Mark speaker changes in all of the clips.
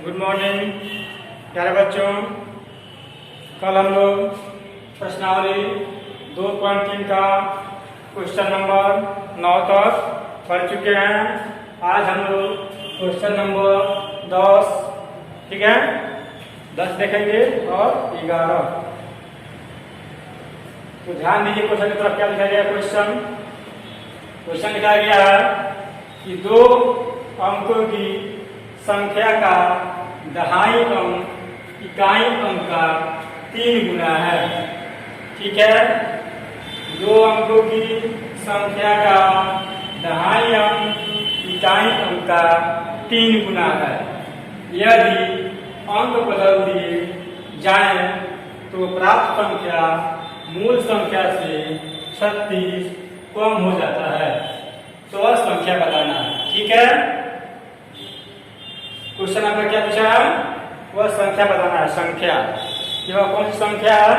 Speaker 1: Good morning प्यारे बच्चों। कल हम लोग प्रश्नावली 2.3 का क्वेश्चन नंबर 9 तक पढ़ चुके हैं। आज हम लोग क्वेश्चन नंबर 10, ठीक है, 10 देखेंगे और 11। तो ध्यान दीजिए क्वेश्चन की तरफ। क्या लिखा गया क्वेश्चन लिखा गया है कि दो अंकों की संख्या का दहाई अंक इकाई अंक का 3 गुना है। ठीक है, दो अंकों की संख्या का दहाई अंक इकाई अंक का 3 गुना है। यदि अंक बदल दिए जाए तो प्राप्त संख्या मूल संख्या से 36 कम हो जाता है। तो वह संख्या बताना है। ठीक है, क्वेश्चन आपका क्या पूछा है? वह संख्या बताना है। संख्या यह कौन सी संख्या है?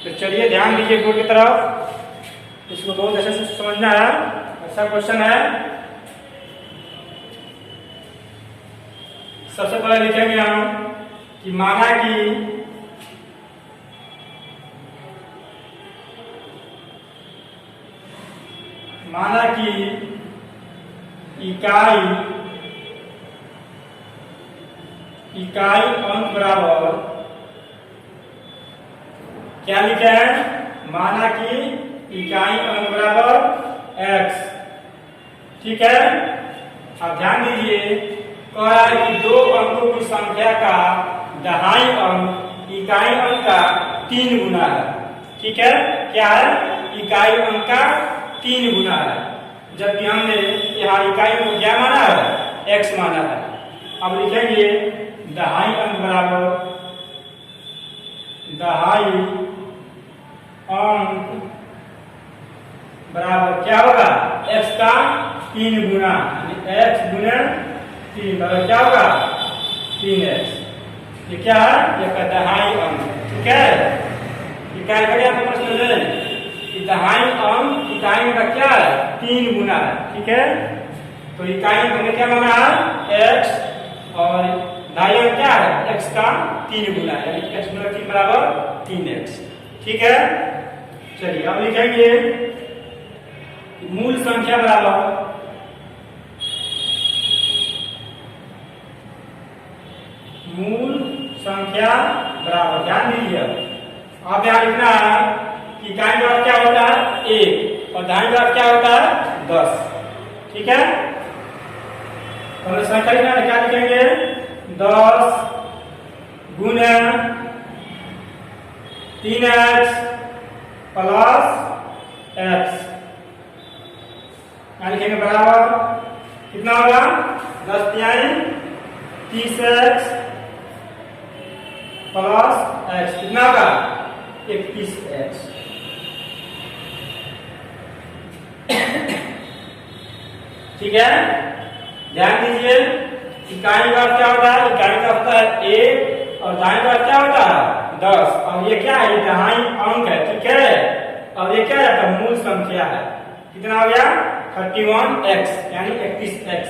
Speaker 1: तो चलिए ध्यान दीजिए बोर्ड की तरफ। इसको बहुत अच्छे से समझना है। अच्छा क्वेश्चन है। सबसे पहले लिखेंगे हम कि माना कि इकाई अंक बराबर क्या लिखे हैं? माना कि इकाई अंक बराबर x। ठीक है, अब ध्यान दीजिए, कह रहा है कि दो अंकों की संख्या का दहाई अंक इकाई अंक का 3 गुना है। ठीक है, क्या है? इकाई अंक का 3 गुना है। जबकि हमने यहाँ इकाई अंक क्या माना है? x माना है। अब लिखेंगे दहाई अंक बराबर क्या होगा? x का 3 गुना, x गुना 3 बराबर क्या होगा? 3x। ये क्या है? ये का दहाई अंक। ठीक है, इकाई का क्या प्रश्न है कि दहाई अंक इकाई का क्या है? 3 गुना है। ठीक है, तो इकाई हमने क्या माना है? x और दहाई अंक क्या है? x का 3 गुना, यानी x गुना 3 बराबर 3x। ठीक है, चलिए अब लिखेंगे मूल संख्या बराबर ध्यान दीजिए। अब यहाँ लिखना है कि इकाई का क्या होता है? 1 और दहाई का क्या होता है? 10। ठीक है, तो संख्या लिखना है। क्या लिखेंगे? 10 गुना 3x प्लस x। लिखेंगे बराबर कितना होगा? 10 तिहाई 30x प्लस x कितना होगा? 21x। ठीक है, ध्यान दीजिए, इकाई का क्या होता है? इकाई का होता है 1 और दहाई का क्या होता है? 10। और ये क्या है? दहाई अंक है। ठीक है, और ये क्या है? मूल संख्या है। कितना हो गया? 31x यानी 31x।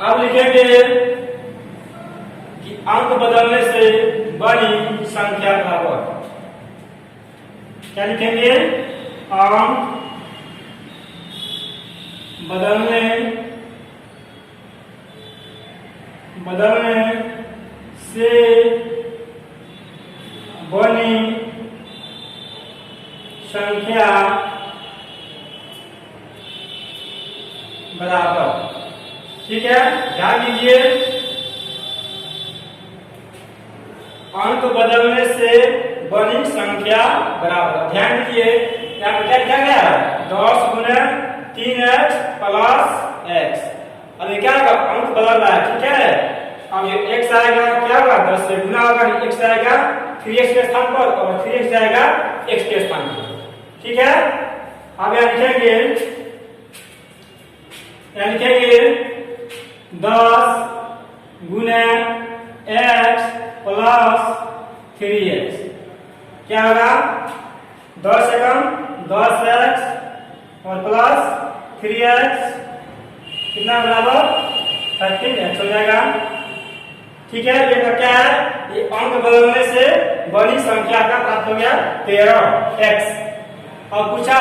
Speaker 1: अब लिखेंगे कि अंक बदलने से बड़ी संख्या बराबर क्या लिखेंगे? अंक बदलने से बनी संख्या बराबर। ठीक है, ध्यान दीजिए, अंक बदलने से बनी संख्या बराबर। ध्यान दीजिए, यहाँ पे क्या लिखा गया है? 10 गुना 3x प्लस x। अब ये क्या होगा? अंक बदल रहा है। ठीक है, अब ये x आएगा, क्या होगा? 10 से गुना होगा, x आएगा 3x के स्थान पर और 3x जाएगा x के स्थान पर। ठीक है, अब यहाँ लिखेंगे 10 गुना x प्लस 3x। क्या होगा? 10 से कम 10x और प्लस 3x कितना बराबर 13x हो जाएगा। ठीक है, ये क्या है, ये अंक बदलने से बड़ी संख्या का प्राप्त हो गया 13x। और पूछा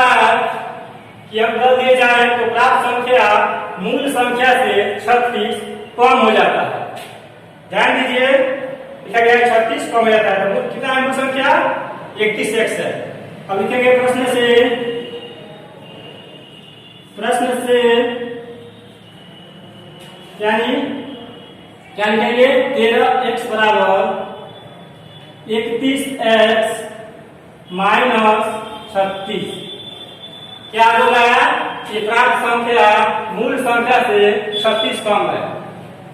Speaker 1: कि अब बदल दिए जाए तो प्राप्त संख्या मूल संख्या से 36 कम हो जाता है। ध्यान दीजिए, लिखा गया 36 कम हो जाता है, तो कितना है मूल संख्या 31x है। अब लिखेंगे प्रश्न से यानी क्या लिखेंगे 13x बराबर 31x माइनस 36। क्या बोला है कि प्राप्त संख्या मूल संख्या से 36 कम है।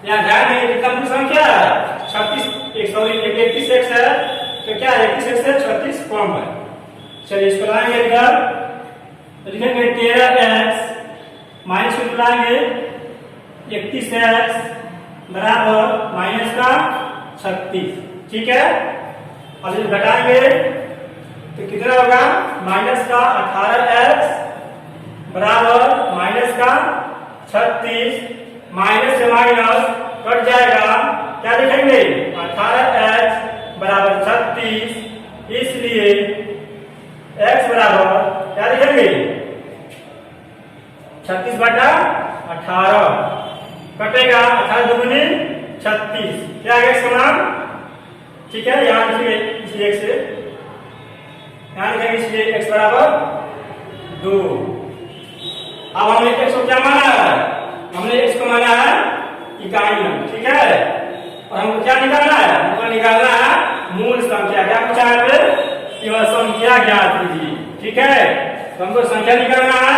Speaker 1: यहाँ ध्यान देंगे कितना मूल संख्या है 36, सॉरी 31x है, तो क्या 31x से 36 कम है। चलिए इसको लाएंगे इधर, लिखेंगे 13x माइनस को लाएंगे 31x बराबर माइनस का 36। ठीक है, अब इसे घटाएंगे तो कितना होगा माइनस का 18x बराबर माइनस का 36। माइनस से माइनस कट जाएगा, क्या लिखेंगे 18x बराबर 36, इसलिए x बराबर क्या लिखेंगे 36 बटा 18 कटेगा 18 दुगुनी 36, क्या आएगा इसका मान। ठीक है, यहाँ लिखिए इसलिए x से यहाँ लिखेंगे, इसलिए x बराबर 2। अब हमने x को क्या माना है, हमने x को माना है इकाई अंक। ठीक है, और हमको क्या निकालना है, हमको निकालना है मूल संख्या। क्या पूछा है, केवल संख्या ज्ञात कीजिए। ठीक है, तो हमको संख्या निकालना है,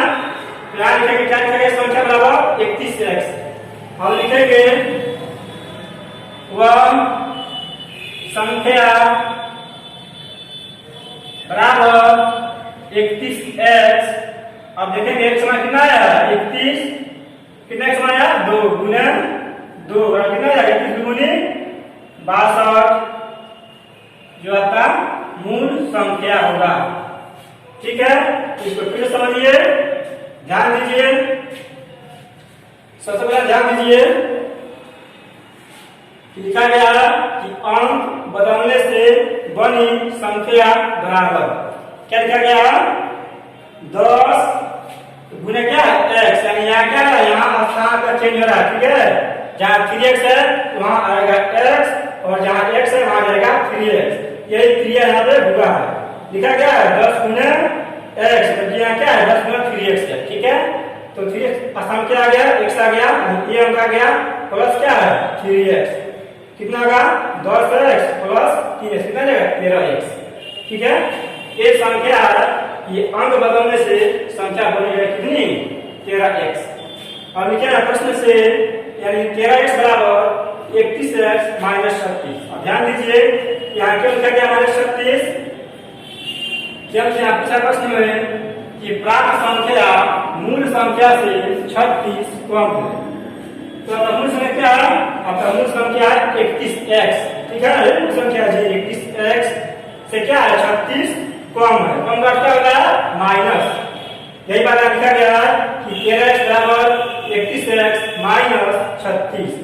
Speaker 1: तो यहाँ लिखेंगे क्या लिखेंगे संख्या बराबर 31x। और लिखेंगे वह संख्या बराबर 31x। अब देखेंगे x समान कितना आया 31, कितना x समान आया 2 गुना 2, और कितना आया 31 दुगुनी 62, जो आपका मूल संख्या होगा। ठीक है, इसको फिर समझिए, ध्यान दीजिए। सबसे पहले ध्यान दीजिए, लिखा गया कि अंक बदलने से बनी संख्या बराबर, क्या लिखा गया 10 गुना क्या x, यानी यहाँ क्या है, यहाँ स्थान का चेंज हो रहा है। ठीक है, जहाँ 3x है वहां आएगा x, और जहाँ x है वहां जाएगा 3x। यही क्रिया यहाँ पे हुआ है, लिखा गया है 10 गुना x, तो यहाँ क्या है 10 गुना 3x है। ठीक है, तो 3x स्थान क्या आ गया x आ गया, ये अंक आ गया, प्लस क्या है 3x, कितना होगा 10x प्लस 3x, कितना जाएगा 13x। ठीक है, ये संख्या ये अंक बदलने से संख्या बनेगा कितनी 13x। और लिखे ना प्रश्न से, यानी 13x बराबर 31x माइनस 36। अब ध्यान दीजिए, यहाँ क्यों लिखा गया माइनस 36, जब यहाँ पूछा प्रश्न में कि प्राप्त संख्या मूल संख्या से 36 कम है, तो आपका मूल संख्या क्या है, आपका मूल संख्या है 31x। ठीक है, मूल संख्या जी 31x से क्या है 36 कम है, कम का क्या होता है माइनस। यही बात लिखा गया है कि 13x बराबर 31x माइनस 36।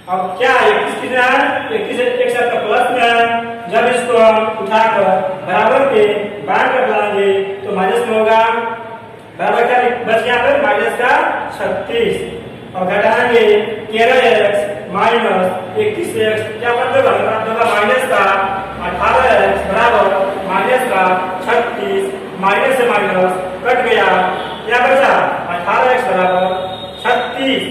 Speaker 1: अब क्या है 31 कितना है, 31 एक साथ का प्लस में है, जब इसको हम उठाकर बराबर के बाहर कर लाएंगे तो माइनस में होगा, बराबर क्या बच गया पर माइनस का 36, और घटाएंगे 13x माइनस 31x, क्या प्राप्त होगा माइनस का 18x बराबर माइनस का 36, माइनस से माइनस कट गया, क्या बचा 18x बराबर 36,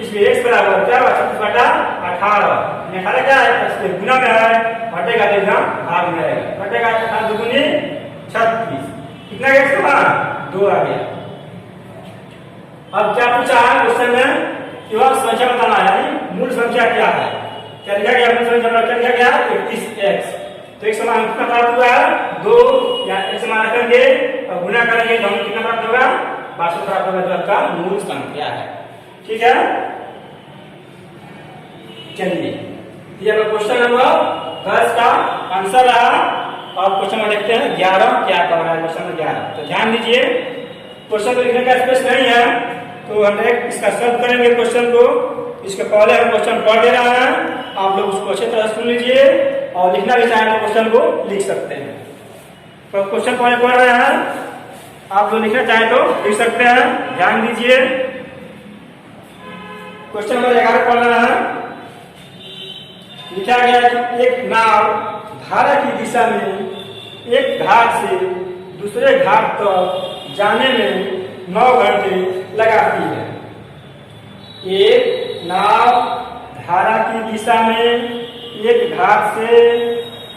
Speaker 1: इसलिए x बराबर क्या हुआ 36 बटा 18। 18 क्या है, इसलिए गुना में है, घटेगा तो एकदम भाग में रहेगा, घटेगा 18 दुगुनी 36, कितना गया इसका मान 2 आ गया। अब क्या पूछा है क्वेश्चन में कि वह संख्या बताना है, यानी मूल संख्या क्या है। क्या लिखा गया मूल संख्या, क्या लिखा गया 31x, तो एक समान कितना प्राप्त हुआ है 2, या एक समान रखेंगे और गुना करेंगे तो हमें कितना प्राप्त होगा 62 प्राप्त होगा, जो आपका मूल संख्या है। ठीक है, चलिए ये आपका क्वेश्चन नंबर 10 का आंसर रहा। और क्वेश्चन में देखते हैं 11 क्या कर रहा है, क्वेश्चन नंबर 11। तो ध्यान दीजिए, क्वेश्चन को लिखने का स्पेस नहीं है, तो हम इसका सॉल्व करेंगे क्वेश्चन को। इसके पहले हम क्वेश्चन पढ़ दे रहे हैं, आप लोग उसको अच्छी तरह सुन लीजिए और लिखना भी चाहें तो क्वेश्चन को लिख सकते हैं। तो क्वेश्चन पहले पढ़ रहे हैं, आप लोग लिखना चाहें तो लिख सकते हैं, ध्यान दीजिए। क्वेश्चन नंबर 11 पढ़ रहे हैं। लिखा गया कि एक नाव धारा की दिशा में एक घाट से दूसरे घाट तक जाने में 9 घंटे लगाती है। एक नाव धारा की दिशा में एक घाट से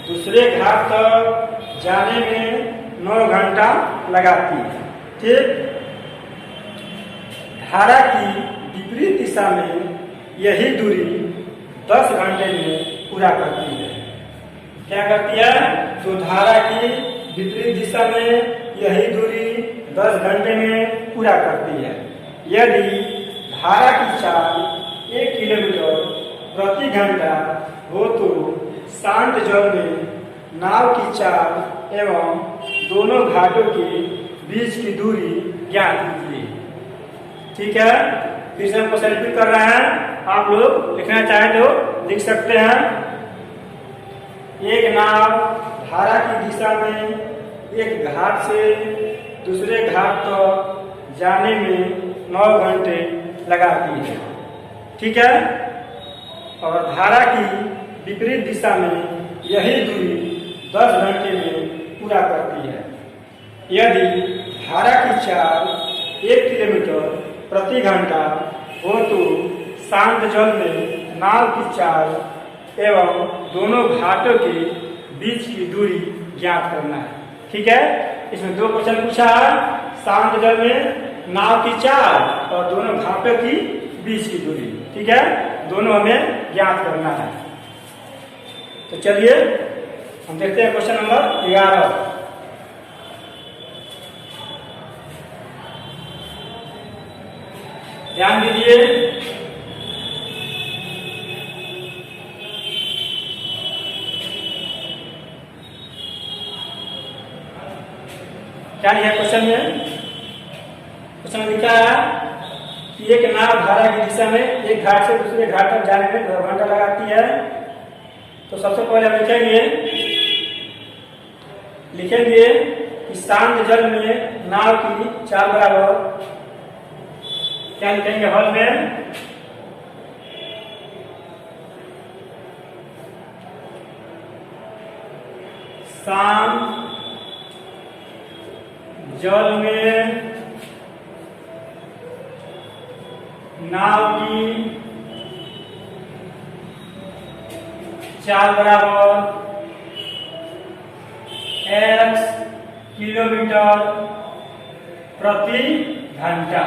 Speaker 1: दूसरे घाट तक जाने में 9 घंटा लगाती है। ठीक, धारा की विपरीत दिशा में यही दूरी 10 घंटे में पूरा करती है। क्या करती है? तो धारा की विपरीत दिशा में यही दूरी 10 घंटे में पूरा करती है। यदि धारा की चाल 1 किलोमीटर प्रति घंटा हो तो शांत जल में नाव की चाल एवं दोनों घाटों के बीच की दूरी ज्ञात कीजिए। ठीक है, फिर से हम क्वेश्चन रिपीट कर रहे हैं, आप लोग लिखना चाहें तो लिख सकते हैं। एक नाव धारा की दिशा में एक घाट से दूसरे घाट तक जाने में 9 घंटे लगाती है। ठीक है, और धारा की विपरीत दिशा में यही दूरी 10 घंटे में पूरा करती है। यदि धारा की चाल 1 किलोमीटर प्रति घंटा हो तो शांत जल में नाव की चाल एवं दोनों घाटों के बीच की दूरी ज्ञात करना है। ठीक है, इसमें 2 क्वेश्चन पूछा है, शांत जल में नाव की चाल और दोनों घाटों की बीच की दूरी। ठीक है, दोनों हमें ज्ञात करना है। तो चलिए हम देखते हैं क्वेश्चन नंबर 11। ध्यान दीजिए, क्या लिखा है क्वेश्चन में? क्वेश्चन में लिखा है कि एक नाव धारा की दिशा में एक घाट से दूसरे घाट तक जाने में 9 घंटा लगाती है। तो सबसे पहले हम लिखेंगे कि शांत जल में नाव की चाल बराबर, क्या लिखेंगे हल में? शांत जल में नाव की चाल बराबर x किलोमीटर प्रति घंटा।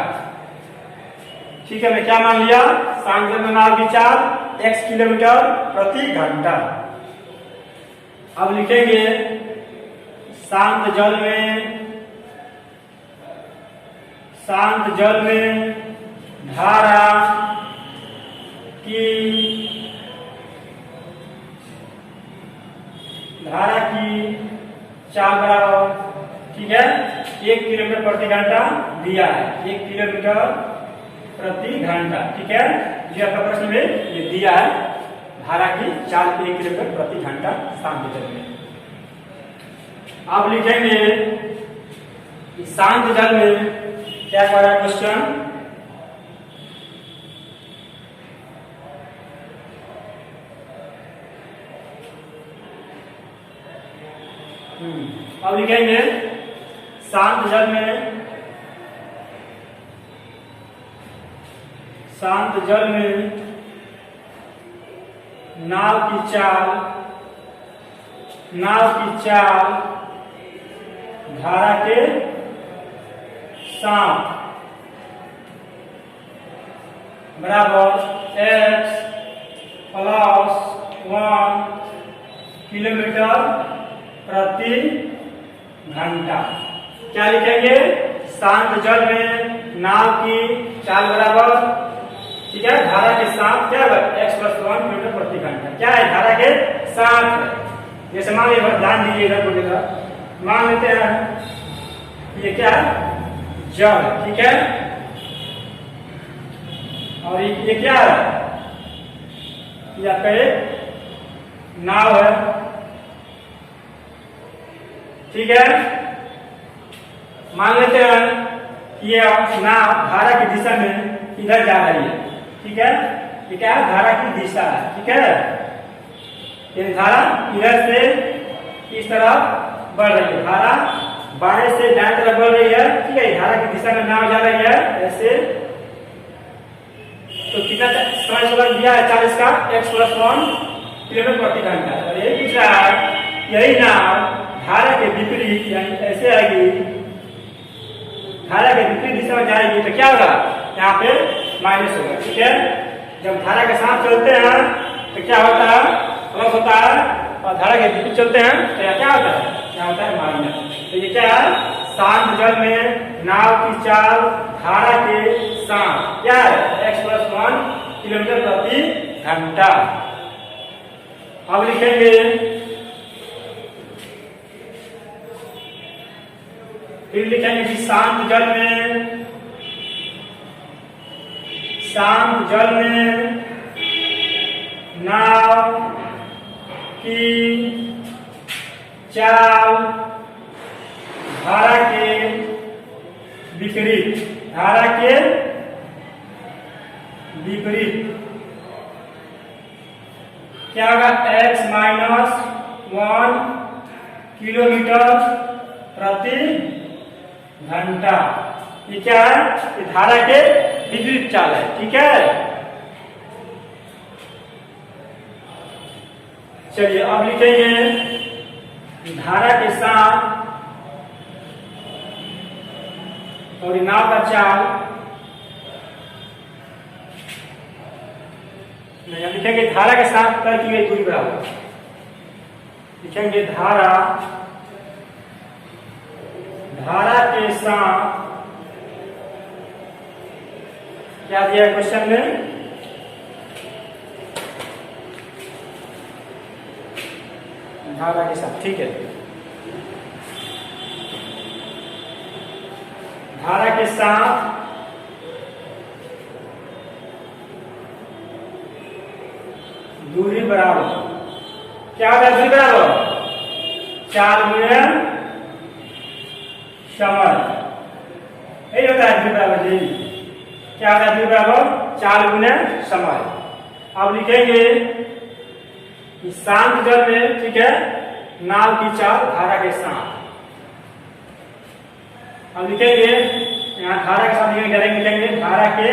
Speaker 1: ठीक है, मैं क्या मान लिया? शांत जल में नाव की चाल x किलोमीटर प्रति घंटा। अब लिखेंगे शांत जल में धारा की चाल बराबर, ठीक है, 1 किलोमीटर प्रति घंटा दिया है, 1 किलोमीटर प्रति घंटा। ठीक है, जो आपका प्रश्न में ये दिया है, धारा की चाल 1 किलोमीटर प्रति घंटा शांत जल में। आप लिखेंगे कि शांत जल में क्या कर रहा है क्वेश्चन? अब लिखेंगे शांत जल में नाव की चाल धारा के साथ बराबर x + 1 किलोमीटर प्रति घंटा। क्या लिखेंगे? शांत जल में नाव की चाल बराबर, ठीक है, धारा के साथ क्या है? x + 1 किलोमीटर प्रति घंटा। क्या है? धारा के साथ। जैसे मान लीजिए, ध्यान दीजिए इधर बोलिएगा, मान लेते हैं ये क्या है? जल। ठीक है, और ये क्या है, ये आपका एक नाव है, ठीक है। मान लेते हैं कि ये नाव धारा की दिशा में इधर जा रही है, ठीक है। ये क्या है, धारा की दिशा है, ठीक है। ये धारा इधर से इस तरफ बढ़ रही है, धारा बाएं से दाएं तरफ बढ़ रही है, ठीक है। धारा की दिशा में नाव जा रही है ऐसे। तो कितना समय चला दिया है 40 का, x+1 किलोमीटर प्रति घंटा। और यही पूछ रहा है, यही नाव धारा के विपरीत यानी ऐसे आएगी, धारा के विपरीत दिशा में जाएगी तो क्या होगा, यहाँ पे माइनस होगा, ठीक है। जब धारा के साथ चलते हैं तो क्या होता है, प्लस होता है, और धारा के विपरीत चलते हैं तो यहाँ क्या होता है, यहाँ होता है माइनस। तो ये क्या है, शांत जल में नाव की चाल धारा के साथ क्या है, x+1 किलोमीटर प्रति घंटा। अब लिखेंगे फिर लिखेंगे कि शांत जल में नाव की चाल धारा के विपरीत क्या होगा, x-1 किलोमीटर प्रति घंटा। ये क्या है, ये धारा के विपरीत चाल है, ठीक है। चलिए अब लिखेंगे धारा के साथ और नाव का चाल, नहीं लिखेंगे धारा के साथ तय की गई दूरी बराबर, लिखेंगे धारा के साथ क्या दिया है क्वेश्चन में, धारा के साथ, ठीक है। धारा के साथ दूरी बराबर, क्या होता है दूरी बराबर, 4 गुणे समय, यही होता है दूरी बराबर जी। क्या होता है दूरी बराबर, 4 गुणे समय। अब लिखेंगे कि शांत जल में, ठीक है, नाव की चाल धारा के साथ। अब लिखेंगे यहाँ धारा के साथ लिखेंगे धारा के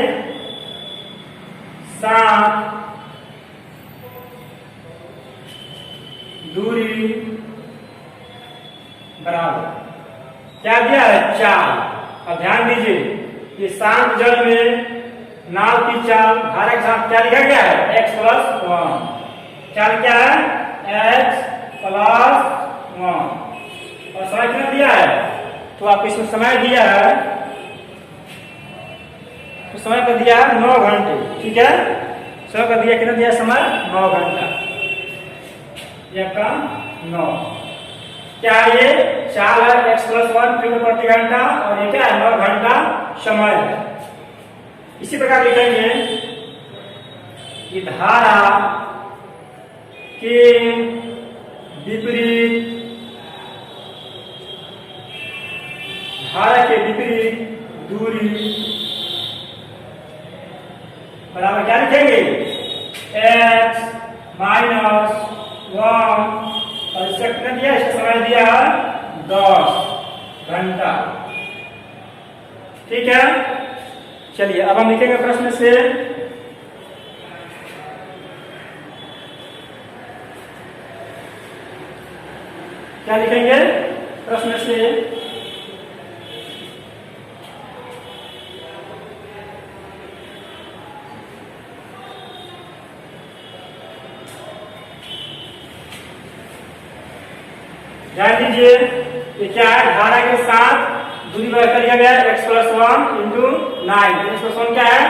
Speaker 1: साथ दूरी बराबर, क्या दिया है, 4। अब ध्यान दीजिए, ये शांत जल में नाव की चाल धारा के साथ क्या लिखा गया है, x+1। चाल क्या है, x+1, और समय कितना दिया है, तो आप इसमें समय दिया है, तो समय पर दिया है 9 घंटे, ठीक है। समय पर दिया, कितना दिया समय, 9 घंटा, यह का 9। क्या ये चाल है, x+1 किलोमीटर प्रति घंटा, और ये क्या है, 9 घंटा समय है। इसी प्रकार लिखेंगे कि धारा के विपरीत दूरी बराबर क्या लिखेंगे, x-1, और इसका कितना दिया, इसका समय दिया 10 घंटा, ठीक है। चलिए अब हम लिखेंगे प्रश्न से, क्या लिखेंगे प्रश्न से, ध्यान दीजिए, ये क्या है, धारा के साथ दूरी बराबर लिया गया है, x+1 × 9। x+1 क्या है,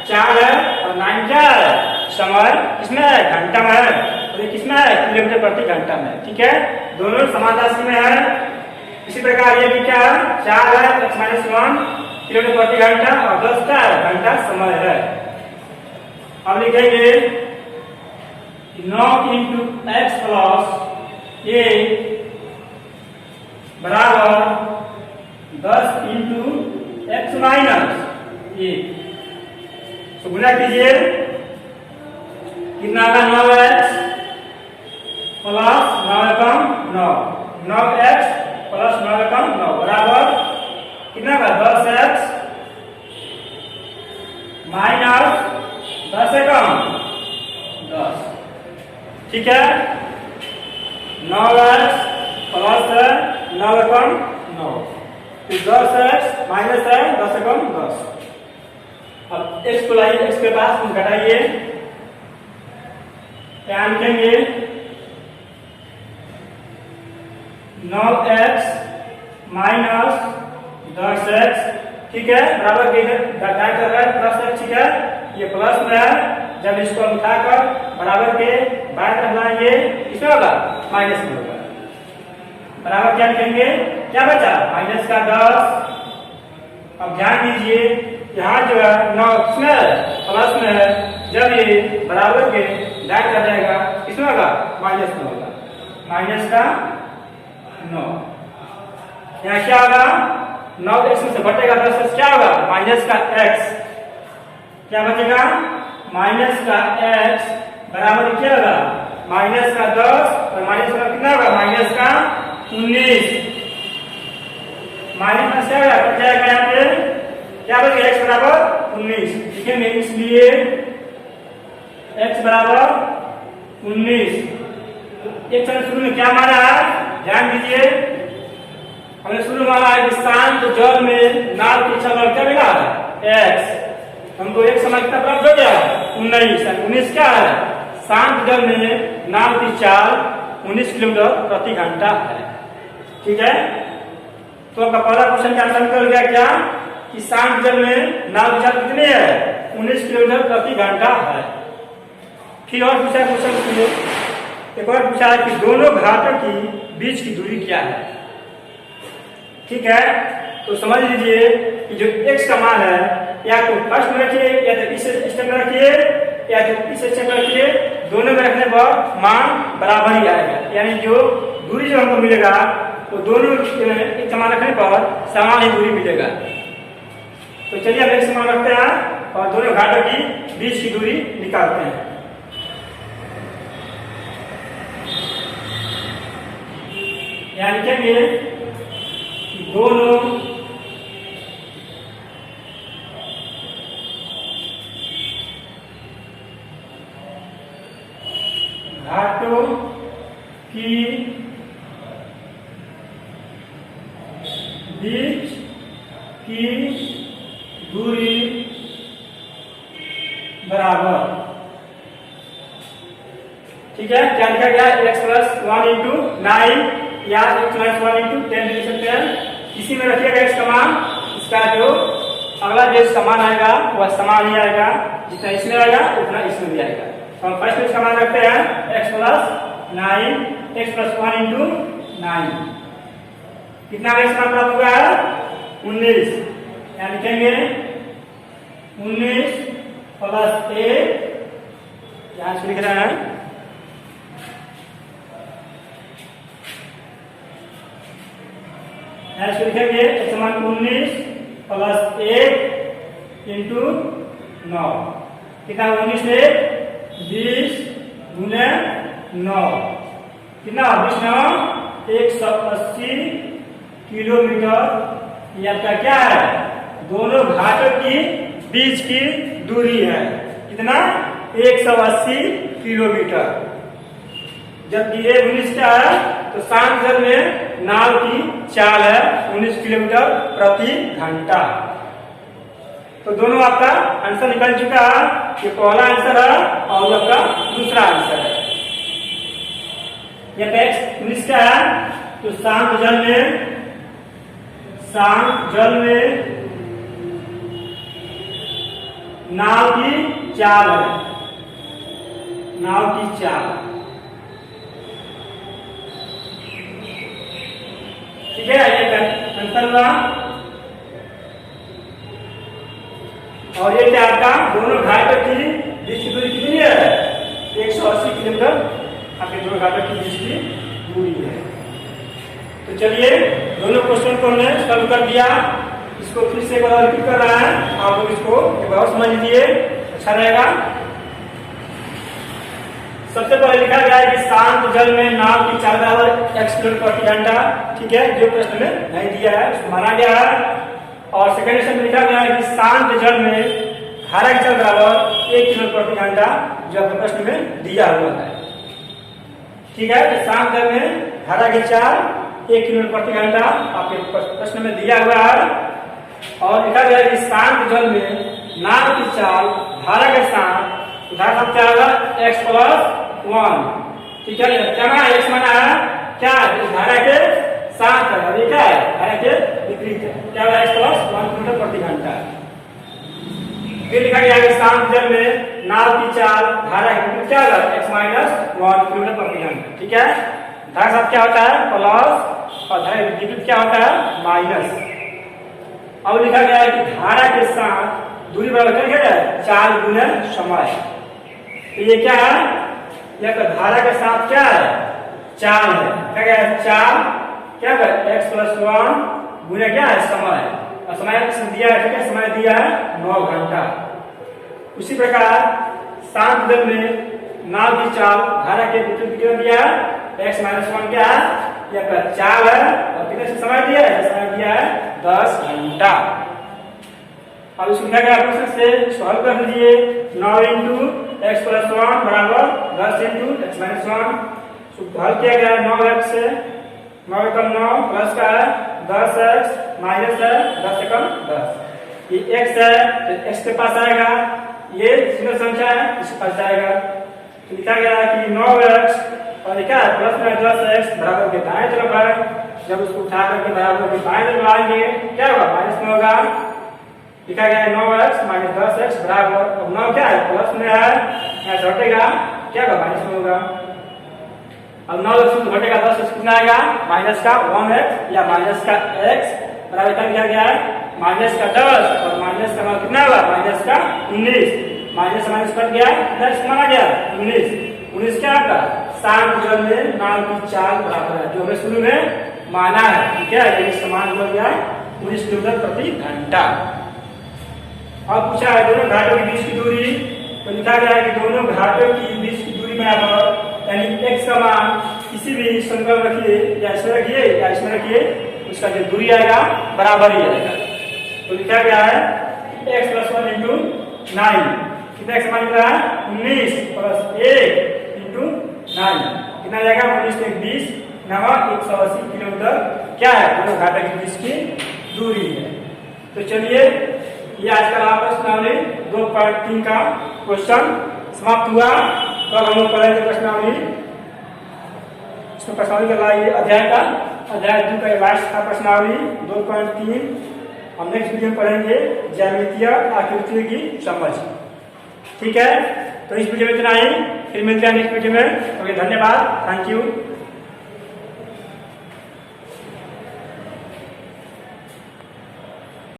Speaker 1: 4 है, और 9 क्या है, समय किसमें है, घंटा में है, और ये किसमें है, किलोमीटर प्रति घंटा में, ठीक है। दोनों समान राशि में है। इसी प्रकार ये भी क्या है, 4 है, x-1 किलोमीटर प्रति घंटा, और 10 का घंटा समय है। अब लिखेंगे 9 इंटू एक्स प्लस ए बराबर 10 इंटू एक्स माइनस ए। तो गुना कीजिए, कितना का 9x प्लस 9 एकम 9, 9x प्लस 9 एकम 9 बराबर कितना का 10x माइनस 10 एकम 10। ठीक है, 9x प्लस 9 एकम 9, 10x माइनस है 10 एकम 10। अब x को लाइए, x के पास घटाइए, क्या लिखेंगे 9x माइनस 10x। ठीक है, बराबर के घटाए कर रहा है 10x। ठीक है, ये प्लस में है, जब इसको उठाकर बराबर के बाएं तरफ लाएंगे किसमें होगा, माइनस में होगा। बराबर क्या लिखेंगे, क्या बचा माइनस का 10। अब ध्यान दीजिए यहाँ जो है 9 किसमें है, प्लस में है, जब ये बराबर के दाएं तरफ जाएगा किसमें होगा, माइनस में होगा, माइनस का 9। यहाँ क्या होगा, 9 x में से घटेगा 10 क्या होगा, माइनस का x। क्या बचेगा, माइनस का x बराबर क्या होगा, माइनस का 10 और माइनस का कितना होगा, माइनस का 19। माइनस में से कट जाएगा, यहाँ पे क्या बचेगा x बराबर 19। लिखेंगे इसलिए x बराबर 19। एक शुरू में क्या माना है, ध्यान दीजिए, हमने शुरू माना है कि शांत जल में नाल की छल क्या मिला है x। हमको एक समय कितना प्राप्त हो गया, 19। 19 क्या है, शांत जल में नाल की चाल 19 किलोमीटर प्रति घंटा है। ठीक है, तो आपका पहला क्वेश्चन का आंसर निकल गया क्या, कि शांत जल में नाल की चाल कितनी है, 19 किलोमीटर प्रति घंटा है। फिर और पूछा क्वेश्चन सुनिए, एक और पूछा है कि दोनों घाटों की बीच की दूरी क्या है। ठीक है, तो समझ लीजिए कि जो x का मान है, या तो फर्स्ट में रखिए, या तो इस स्टेप में रखिए, या तो इस स्टेप में रखिए, दोनों में रखने पर मान बराबर ही आएगा। यानी जो दूरी जो हमको मिलेगा वो दोनों एक समान रखने पर समान ही दूरी मिलेगा। तो चलिए हम एक समान रखते हैं और दोनों घाटों की बीच की दूरी निकालते हैं। यहाँ लिखेंगे दोनों घाटों की बीच की दूरी बराबर। ठीक है, क्या लिखा गया, x प्लस 1 इंटू 9 या x प्लस 1 इंटू 10 लिख सकते हैं। इसी में रखिएगा x का मान, इसका जो अगला जो इसका मान आएगा वह समान ही आएगा, जितना इसमें आएगा उतना इसमें भी आएगा। तो हम फर्स्ट इसका मान रखते हैं x plus 9, x plus 1 into 9। कितना का इसका प्राप्त हुआ है, 19। यहाँ लिखेंगे 19 प्लस 1, यहाँ से लिख रहे हैं ऐसे लिखेंगे x समान 19 प्लस 1 इंटू 9। कितना 19 से 20 गुने 9, कितना 20 9 180 किलोमीटर। ये आपका क्या है, दोनों घाटों की बीच की दूरी है, कितना 180 किलोमीटर। जबकि ये 19 क्या है, तो शांत जल में नाव की चाल है 19 किलोमीटर प्रति घंटा। तो दोनों आपका आंसर निकल चुका है, ये पहला आंसर है और आपका दूसरा आंसर है। ये x 19 क्या है, तो शांत जल में नाव की चाल है, नाव की चाल। ठीक है, ये आंसर हुआ। और ये क्या आपका दोनों घाटों की बीच की दूरी कितनी है? 180 किलोमीटर आपके दोनों घाटों के बीच की दूरी है। तो चलिए दोनों क्वेश्चन को हमने सॉल्व कर दिया। इसको फिर से एक बार रिपीट कर रहा है, आप लोग इसको एक बार समझ लीजिए, अच्छा रहेगा। सबसे पहले लिखा गया है कि शांत जल में नाव की चाल बराबर x किलोमीटर प्रति घंटा। ठीक है, जो प्रश्न में नहीं दिया है उसको माना गया है। और सेकंड क्वेश्चन में लिखा गया है कि शांत जल में धारा की चाल बराबर 1 किलोमीटर प्रति घंटा, जो आपके प्रश्न में दिया हुआ है। ठीक है, तो शांत जल में धारा की चाल 1 किलोमीटर प्रति घंटा आपके प्रश्न में दिया हुआ है। और लिखा गया है कि शांत जल में नाव की चाल धारा के साथ धारा सब क्या होगा? x + 1। ठीक है, क्या माना? x माना है क्या? इस धारा के साथ है, और ये क्या है? धारा के विपरीत है। क्या होगा? x + 1 किलोमीटर प्रति घंटा। फिर लिखा गया है कि शांत जल में नाव की चाल धारा के विपरीत क्या होगा? x - 1 किलोमीटर प्रति घंटा। ठीक है, धारा के साथ क्या होता है? प्लस, और धारा के विपरीत क्या होता है? माइनस। अब लिखा गया है कि धारा के साथ दूरी बराबर क्या है? चाल गुना समय। तो ये क्या है? यह तो धारा के साथ क्या है? चाल है। क्या गया है? चाल क्या है? x + 1 गुना क्या है? समय। और समय दिया है, ठीक है, समय दिया है 9 घंटा। उसी प्रकार शांत जल में नाव की चाल धारा के विपरीत कितना दिया है? x - 1 क्या है? यह चाल है, और कितने से समय दिया है? समय दिया है 10 घंटा। अब इस लिखा गया प्रश्न से सॉल्व कर दीजिए। 9 × x + 1 बराबर 10 × x - 1। हल किया गया है 9x से, 9 × 9 प्लस का है 10x माइनस है 10 से कम 10। ये x है तो x के पास आएगा, ये सिंगल संख्या है इसके पास जाएगा। तो लिखा गया है कि 9x और क्या है? प्लस में 10x बराबर के दाएं तरफ है। जब उसको उठा करके बराबर के बाएं तरफ लाएंगे क्या होगा? माइनस में होगा। लिखा गया है 9x - 10x बराबर, अब 9 क्या है? प्लस में है, यहाँ से हटेगा क्या होगा? माइनस में होगा। अब 9 से घटेगा 10 से कितना आएगा? माइनस का 1x या माइनस का x बराबर क्या लिखा गया है? माइनस का 10 और माइनस का कितना होगा? माइनस का 19। माइनस माइनस कट गया, कितना माना गया? 19। 19 क्या होगा? शांत जल में नाव की चाल बराबर है, जो हमें शुरू में माना है। ठीक है, ये समान हो गया 19 किलोमीटर प्रति घंटा। अब पूछा है दोनों घाटों के बीच की दूरी, तो लिखा गया है कि दोनों घाटों की बीच की दूरी बराबर, यानी x का मान किसी भी समीकरण रखिए, या इसमें रखिए या इसमें रखिए, उसका जो दूरी आएगा बराबर ही आएगा। तो लिखा गया है x + 1 × 9, कितना x मान रहा है? 19 + 1 × 9 कितना जाएगा? 19 × 20 नवा 180 किलोमीटर क्या है? दोनों घाटों के बीच की दूरी है। तो चलिए ये आज का प्रश्नावली 2.3 का क्वेश्चन समाप्त हुआ। तो अब हम लोग पढ़ेंगे प्रश्नावली, इसमें प्रश्नावली का लाइए अध्याय 2 का लास्ट का प्रश्नावली 2.3। हम नेक्स्ट वीडियो में पढ़ेंगे ज्यामितीय आकृतियों की समझ। ठीक है, तो इस वीडियो में इतना ही, फिर मिलते हैं नेक्स्ट वीडियो में। ओके, धन्यवाद, थैंक यू।